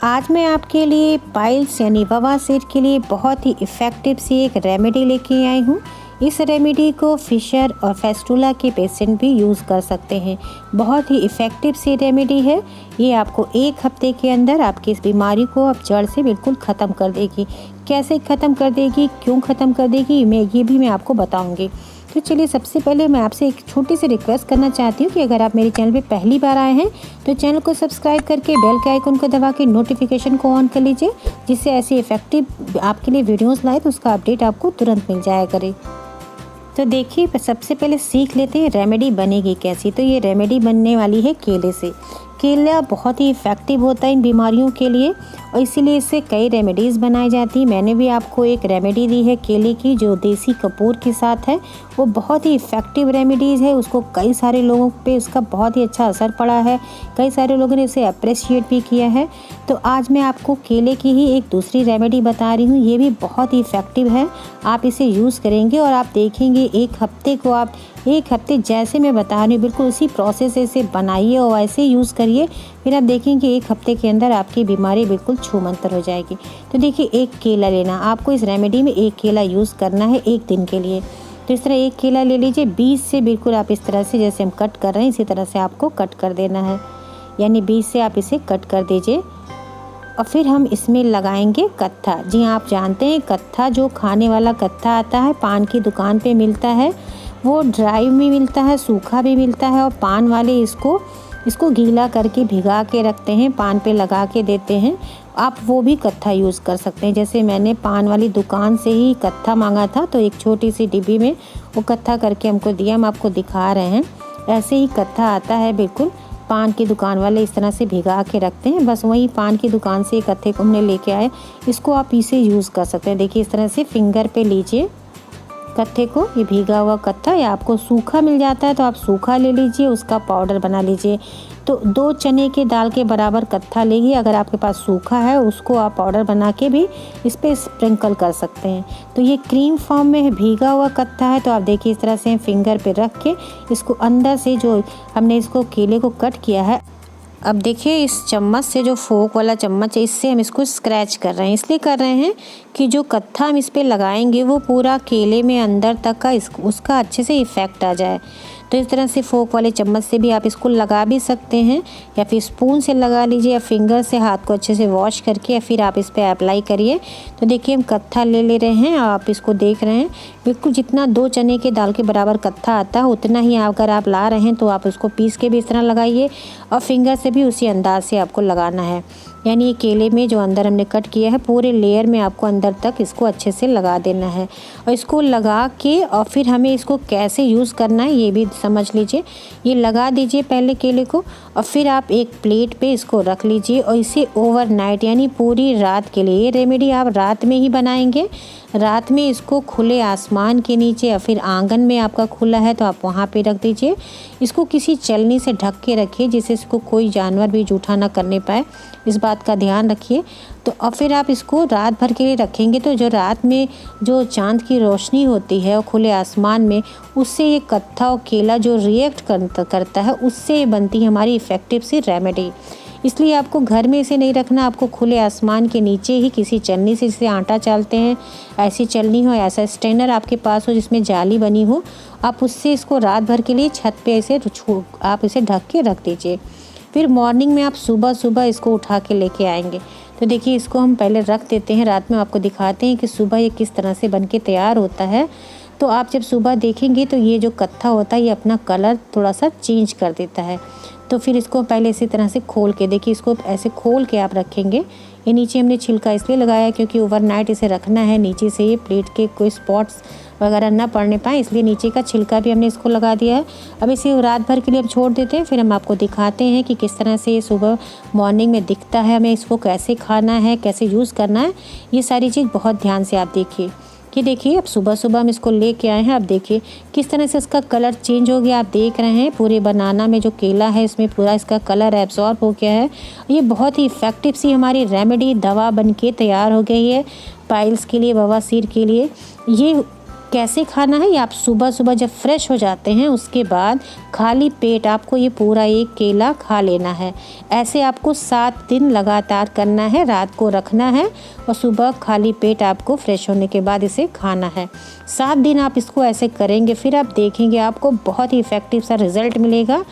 आज मैं आपके लिए पाइल्स यानी बवासीर के लिए बहुत ही इफ़ेक्टिव सी एक रेमेडी लेके आई हूँ। इस रेमेडी को फिशर और फेस्टुला के पेशेंट भी यूज़ कर सकते हैं। बहुत ही इफ़ेक्टिव सी रेमेडी है। ये आपको 1 हफ्ते के अंदर आपकी इस बीमारी को अब जड़ से बिल्कुल ख़त्म कर देगी। कैसे ख़त्म कर देगी, क्यों ख़त्म कर देगी, ये भी मैं आपको बताऊँगी। तो चलिए, सबसे पहले मैं आपसे एक छोटी सी रिक्वेस्ट करना चाहती हूँ कि अगर आप मेरे चैनल पे पहली बार आए हैं तो चैनल को सब्सक्राइब करके बेल के आइकन को दबा के नोटिफिकेशन को ऑन कर लीजिए, जिससे ऐसी इफ़ेक्टिव आपके लिए वीडियोस लाए तो उसका अपडेट आपको तुरंत मिल जाया करे। तो देखिए, सबसे पहले सीख लेते हैं रेमेडी बनेगी कैसी। तो ये रेमेडी बनने वाली है केले से। केला बहुत ही इफ़ेक्टिव होता है इन बीमारियों के लिए और इसीलिए इससे कई रेमेडीज़ बनाई जाती हैं। मैंने भी आपको एक रेमेडी दी है केले की जो देसी कपूर के साथ है। वो बहुत ही इफ़ेक्टिव रेमेडीज़ है। उसको कई सारे लोगों पे उसका बहुत ही अच्छा असर पड़ा है। कई सारे लोगों ने इसे अप्रिशिएट भी किया है। तो आज मैं आपको केले की ही एक दूसरी रेमेडी बता रही हूँ। ये भी बहुत ही इफ़ेक्टिव है। आप इसे यूज़ करेंगे और आप देखेंगे 1 हफ्ते को आप 1 हफ्ते जैसे मैं बता रही हूँ बिल्कुल उसी प्रोसेस से बनाइए और वैसे यूज़ करिए। फिर आप देखेंगे 1 हफ्ते के अंदर आपकी बीमारी बिल्कुल छूमंतर हो जाएगी। तो देखिए, 1 केला लेना, आपको इस रेमेडी में 1 केला यूज़ करना है 1 दिन के लिए। तो इस तरह 1 केला ले लीजिए। बीज से बिल्कुल आप इस तरह से जैसे हम कट कर रहे हैं इसी तरह से आपको कट कर देना है, यानी बीज से आप इसे कट कर दीजिए। और फिर हम इसमें लगाएंगे कत्था। जी हाँ, आप जानते हैं कत्था जो खाने वाला कत्था आता है, पान की दुकान पे मिलता है। वो ड्राई भी मिलता है, सूखा भी मिलता है। और पान वाले इसको गीला करके भिगा के रखते हैं, पान पे लगा के देते हैं। आप वो भी कत्था यूज़ कर सकते हैं। जैसे मैंने पान वाली दुकान से ही कत्था मांगा था तो एक छोटी सी डिब्बी में वो कत्था करके हमको दिया। हम आपको दिखा रहे हैं, ऐसे ही कत्था आता है बिल्कुल। पान की दुकान वाले इस तरह से भिगा के रखते हैं। बस वही पान की दुकान से कत्थे को हमने लेके आए। इसको आप इसे यूज़ कर सकते हैं। देखिए, इस तरह से फिंगर पे लीजिए कत्थे को, ये भीगा हुआ कत्था, या आपको सूखा मिल जाता है तो आप सूखा ले लीजिए, उसका पाउडर बना लीजिए। तो 2 चने के दाल के बराबर कत्था लेगी। अगर आपके पास सूखा है उसको आप पाउडर बना के भी इस पर स्प्रिंकल कर सकते हैं। तो ये क्रीम फॉर्म में भीगा हुआ कत्था है। तो आप देखिए, इस तरह से फिंगर पे रख के इसको अंदर से जो हमने इसको केले को कट किया है, अब देखिए इस चम्मच से, जो फोक वाला चम्मच है, इससे हम इसको स्क्रैच कर रहे हैं। इसलिए कर रहे हैं कि जो कत्था हम इस पे लगाएंगे वो पूरा केले में अंदर तक का उसका अच्छे से इफ़ेक्ट आ जाए। तो इस तरह से फोक वाले चम्मच से भी आप इसको लगा भी सकते हैं, या फिर स्पून से लगा लीजिए, या फिंगर से हाथ को अच्छे से वॉश करके या फिर आप इस पर अप्लाई करिए। तो देखिए, हम कत्था ले रहे हैं, आप इसको देख रहे हैं बिल्कुल जितना 2 चने के दाल के बराबर कत्था आता है उतना ही अगर आप ला रहे हैं तो आप उसको पीस के भी इस तरह लगाइए और फिंगर से भी उसी अंदाज से आपको लगाना है। यानी ये केले में जो अंदर हमने कट किया है पूरे लेयर में आपको अंदर तक इसको अच्छे से लगा देना है। और इसको लगा के और फिर हमें इसको कैसे यूज़ करना है ये भी समझ लीजिए। ये लगा दीजिए पहले केले को और फिर आप एक प्लेट पे इसको रख लीजिए और इसे ओवरनाइट यानी पूरी रात के लिए, ये रेमेडी आप रात में ही बनाएंगे। रात में इसको खुले आसमान के नीचे या फिर आंगन में आपका खुला है तो आप वहाँ पे रख दीजिए। इसको किसी चलनी से ढक के रखिए जिससे इसको कोई जानवर भी जूठा ना करने पाए, इस बात का ध्यान रखिए। तो और फिर आप इसको रात भर के लिए रखेंगे तो जो रात में जो चांद की रोशनी होती है और खुले आसमान में, उससे ये कत्था और केला जो रिएक्ट करता है उससे बनती है हमारी इफ़ेक्टिव सी रेमेडी। इसलिए आपको घर में इसे नहीं रखना, आपको खुले आसमान के नीचे ही किसी चलनी से, जिसे आटा चालते हैं ऐसी चलनी हो, ऐसा स्ट्रेनर आपके पास हो जिसमें जाली बनी हो, आप उससे इसको रात भर के लिए छत पे ऐसे आप इसे ढक के रख दीजिए। फिर मॉर्निंग में आप सुबह सुबह इसको उठा के लेके आएंगे। तो देखिए, इसको हम पहले रख देते हैं, रात में आपको दिखाते हैं कि सुबह ये किस तरह से बन के तैयार होता है। तो आप जब सुबह देखेंगे तो ये जो कत्था होता है ये अपना कलर थोड़ा सा चेंज कर देता है। तो फिर इसको पहले इसी तरह से खोल के देखिए, इसको ऐसे खोल के आप रखेंगे। ये नीचे हमने छिलका इसलिए लगाया क्योंकि ओवरनाइट इसे रखना है, नीचे से ये प्लेट के कोई स्पॉट्स वगैरह ना पड़ने पाए, इसलिए नीचे का छिलका भी हमने इसको लगा दिया है। अब इसे रात भर के लिए हम छोड़ देते हैं। फिर हम आपको दिखाते हैं कि किस तरह से ये सुबह मॉर्निंग में दिखता है, हमें इसको कैसे खाना है, कैसे यूज़ करना है, ये सारी चीज़ बहुत ध्यान से आप देखिए। कि देखिए, अब सुबह सुबह हम इसको लेके आए हैं। अब देखिए किस तरह से इसका कलर चेंज हो गया। आप देख रहे हैं पूरे बनाना में जो केला है इसमें पूरा इसका कलर एब्जॉर्ब हो गया है। ये बहुत ही इफ़ेक्टिव सी हमारी रेमेडी दवा बन के तैयार हो गई है पाइल्स के लिए, बवासीर के लिए। ये कैसे खाना है, ये आप सुबह सुबह जब फ्रेश हो जाते हैं उसके बाद खाली पेट आपको ये पूरा एक केला खा लेना है। ऐसे आपको 7 दिन लगातार करना है, रात को रखना है और सुबह खाली पेट आपको फ्रेश होने के बाद इसे खाना है। 7 दिन आप इसको ऐसे करेंगे, फिर आप देखेंगे आपको बहुत ही इफ़ेक्टिव सा रिज़ल्ट मिलेगा।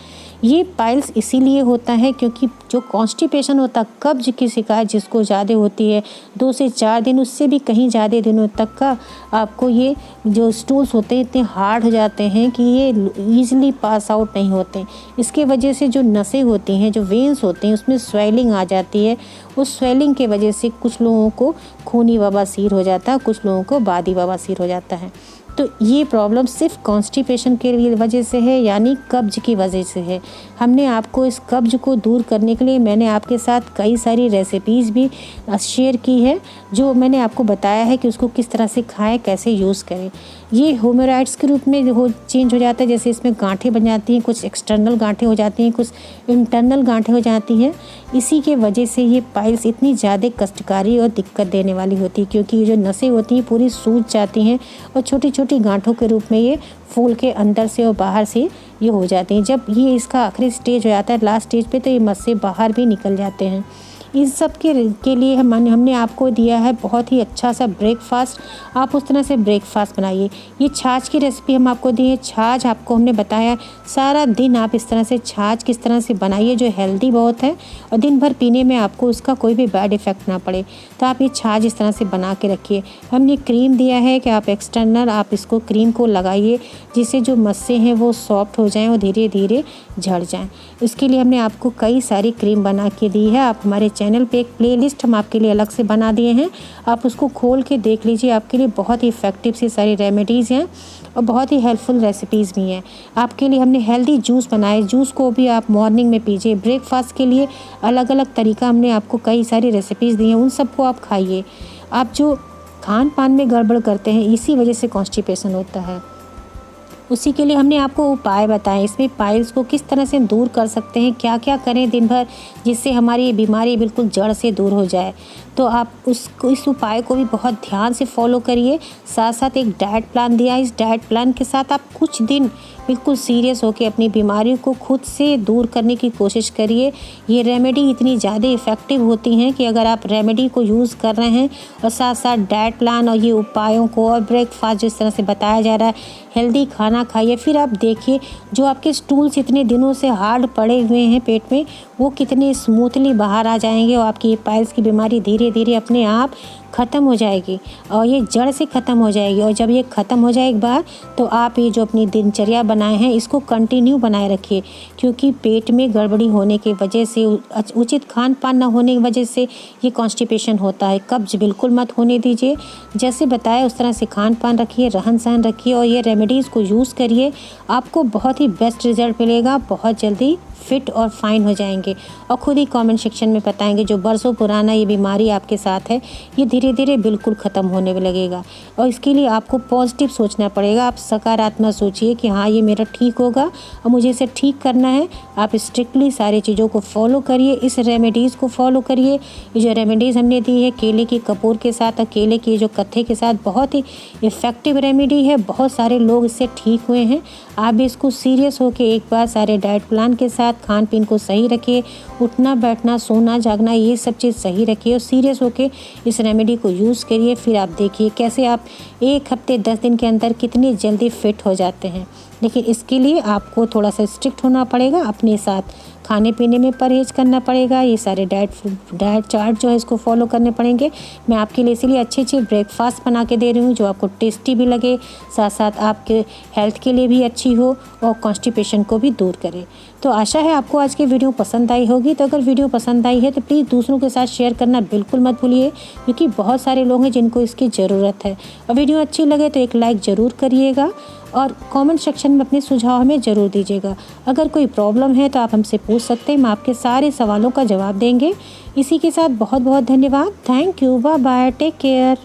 ये पाइल्स इसीलिए होता है क्योंकि जो कॉन्स्टिपेशन होता, कब्ज की शिकायत जिसको ज़्यादा होती है, 2 से 4 दिन, उससे भी कहीं ज़्यादा दिनों तक का आपको ये जो स्टूल्स होते हैं इतने हार्ड हो जाते हैं कि ये ईज़िली पास आउट नहीं होते। इसके वजह से जो नसें होती हैं, जो वेन्स होते हैं, उसमें स्वेलिंग आ जाती है। उस स्वेलिंग के वजह से कुछ लोगों को खूनी बवासीर हो जाता है, कुछ लोगों को बादी बवासीर हो जाता है। तो ये प्रॉब्लम सिर्फ कॉन्स्टिपेशन के वजह से है, यानी कब्ज की वजह से है। हमने आपको इस कब्ज को दूर करने के लिए मैंने आपके साथ कई सारी रेसिपीज़ भी शेयर की है, जो मैंने आपको बताया है कि उसको किस तरह से खाएं, कैसे यूज़ करें। ये होमोराइड्स के रूप में चेंज हो जाता है, जैसे इसमें गांठें बन जाती हैं, कुछ एक्सटर्नल गांठें हो जाती हैं, कुछ इंटरनल गांठें हो जाती हैं। इसी के वजह से ये पाइल्स इतनी ज़्यादा कष्टकारी और दिक्कत देने वाली होती है, क्योंकि ये जो नसें होती हैं पूरी सूज जाती हैं और छोटी छोटी गांठों के रूप में ये फूल के अंदर से और बाहर से ये हो जाती हैं। जब ये इसका आखिरी स्टेज हो जाता है, लास्ट स्टेज पे, तो ये मस से बाहर भी निकल जाते हैं। इस सब के लिए हमने आपको दिया है बहुत ही अच्छा सा ब्रेकफास्ट। आप उस तरह से ब्रेकफास्ट बनाइए। ये छाछ की रेसिपी हम आपको दी है। छाछ आपको हमने बताया सारा दिन आप इस तरह से छाछ किस तरह से बनाइए, जो हेल्दी बहुत है और दिन भर पीने में आपको उसका कोई भी बैड इफ़ेक्ट ना पड़े। तो आप ये छाछ इस तरह से बना के रखिए। हमने क्रीम दिया है कि आप एक्सटर्नल आप इसको क्रीम को लगाइए, जिससे जो मस्से हैं वो सॉफ्ट हो जाएँ और धीरे धीरे झड़ जाएँ। इसके लिए हमने आपको कई सारी क्रीम बना के दी है। आप हमारे चैनल पे एक प्लेलिस्ट हम आपके लिए अलग से बना दिए हैं, आप उसको खोल के देख लीजिए। आपके लिए बहुत ही इफ़ेक्टिव सी सारी रेमेडीज़ हैं और बहुत ही हेल्पफुल रेसिपीज़ भी हैं। आपके लिए हमने हेल्दी जूस बनाए, जूस को भी आप मॉर्निंग में पीजिए। ब्रेकफास्ट के लिए अलग अलग तरीका हमने आपको कई सारी रेसिपीज़ दी हैं, उन सबको आप खाइए। आप जो खान पान में गड़बड़ करते हैं, इसी वजह से कॉन्स्टिपेशन होता है, उसी के लिए हमने आपको उपाय बताएं। इसमें पाइल्स को किस तरह से हम दूर कर सकते हैं, क्या क्या करें दिन भर जिससे हमारी ये बीमारी बिल्कुल जड़ से दूर हो जाए। तो आप इस उपाय को भी बहुत ध्यान से फॉलो करिए। साथ साथ एक डाइट प्लान दिया है, इस डाइट प्लान के साथ आप कुछ दिन बिल्कुल सीरियस होकर अपनी बीमारी को खुद से दूर करने की कोशिश करिए। ये रेमेडी इतनी ज़्यादा इफ़ेक्टिव होती हैं कि अगर आप रेमेडी को यूज़ कर रहे हैं और साथ साथ डाइट प्लान और ये उपायों को और ब्रेकफास्ट जिस तरह से बताया जा रहा है, हेल्दी खाना खाइए, फिर आप देखिए जो आपके स्टूल्स इतने दिनों से हार्ड पड़े हुए हैं पेट में, वो कितने स्मूथली बाहर आ जाएंगे और आपकी पाइल्स की बीमारी धीरे धीरे अपने आप ख़त्म हो जाएगी और ये जड़ से ख़त्म हो जाएगी। और जब ये ख़त्म हो जाए एक बार, तो आप ये जो अपनी दिनचर्या बनाए हैं इसको कंटिन्यू बनाए रखिए, क्योंकि पेट में गड़बड़ी होने की वजह से, उचित खान पान न होने की वजह से ये कॉन्स्टिपेशन होता है। कब्ज बिल्कुल मत होने दीजिए। जैसे बताया उस तरह से खान पान रखिए, रहन सहन रखिए और ये रेमेडीज़ को यूज़ करिए। आपको बहुत ही बेस्ट रिज़ल्ट मिलेगा, बहुत जल्दी फिट और फाइन हो जाएंगे और ख़ुद ही कमेंट सेक्शन में बताएंगे जो बरसों पुराना ये बीमारी आपके साथ है, ये धीरे धीरे बिल्कुल ख़त्म होने में लगेगा। और इसके लिए आपको पॉजिटिव सोचना पड़ेगा। आप सकारात्मक सोचिए कि हाँ ये मेरा ठीक होगा और मुझे इसे ठीक करना है। आप स्ट्रिक्टली सारी चीज़ों को फॉलो करिए, इस रेमेडीज़ को फॉलो करिए। ये जो रेमेडीज़ हमने दी है केले की कपूर के साथ और केले की जो कत्थे के साथ, बहुत ही इफ़ेक्टिव रेमेडी है। बहुत सारे लोग इससे ठीक हुए हैं। आप भी इसको सीरियस होकर एक बार सारे डाइट प्लान के साथ खान पीन को सही रखिए, उठना बैठना सोना जागना ये सब चीज़ सही रखिए और सीरियस होकर इस रेमेडी को यूज़ करिए। फिर आप देखिए कैसे आप 1 हफ्ते 10 दिन के अंदर कितनी जल्दी फिट हो जाते हैं। लेकिन इसके लिए आपको थोड़ा सा स्ट्रिक्ट होना पड़ेगा, अपने साथ खाने पीने में परहेज़ करना पड़ेगा। ये सारे डाइट चार्ट जो है इसको फॉलो करने पड़ेंगे। मैं आपके लिए इसीलिए अच्छे ब्रेकफास्ट बना के दे रही हूँ जो आपको टेस्टी भी लगे, साथ साथ आपके हेल्थ के लिए भी अच्छी हो और कॉन्स्टिपेशन को भी दूर करे। तो आशा है आपको आज की वीडियो पसंद आई होगी। तो अगर वीडियो पसंद आई है तो प्लीज़ दूसरों के साथ शेयर करना बिल्कुल मत भूलिए, क्योंकि बहुत सारे लोग हैं जिनको इसकी ज़रूरत है। और वीडियो अच्छी लगे तो एक लाइक ज़रूर करिएगा और कमेंट सेक्शन में अपने सुझाव हमें ज़रूर दीजिएगा। अगर कोई प्रॉब्लम है तो आप हमसे पूछ सकते हैं, हम आपके सारे सवालों का जवाब देंगे। इसी के साथ बहुत बहुत धन्यवाद। Thank you, bye bye, take care.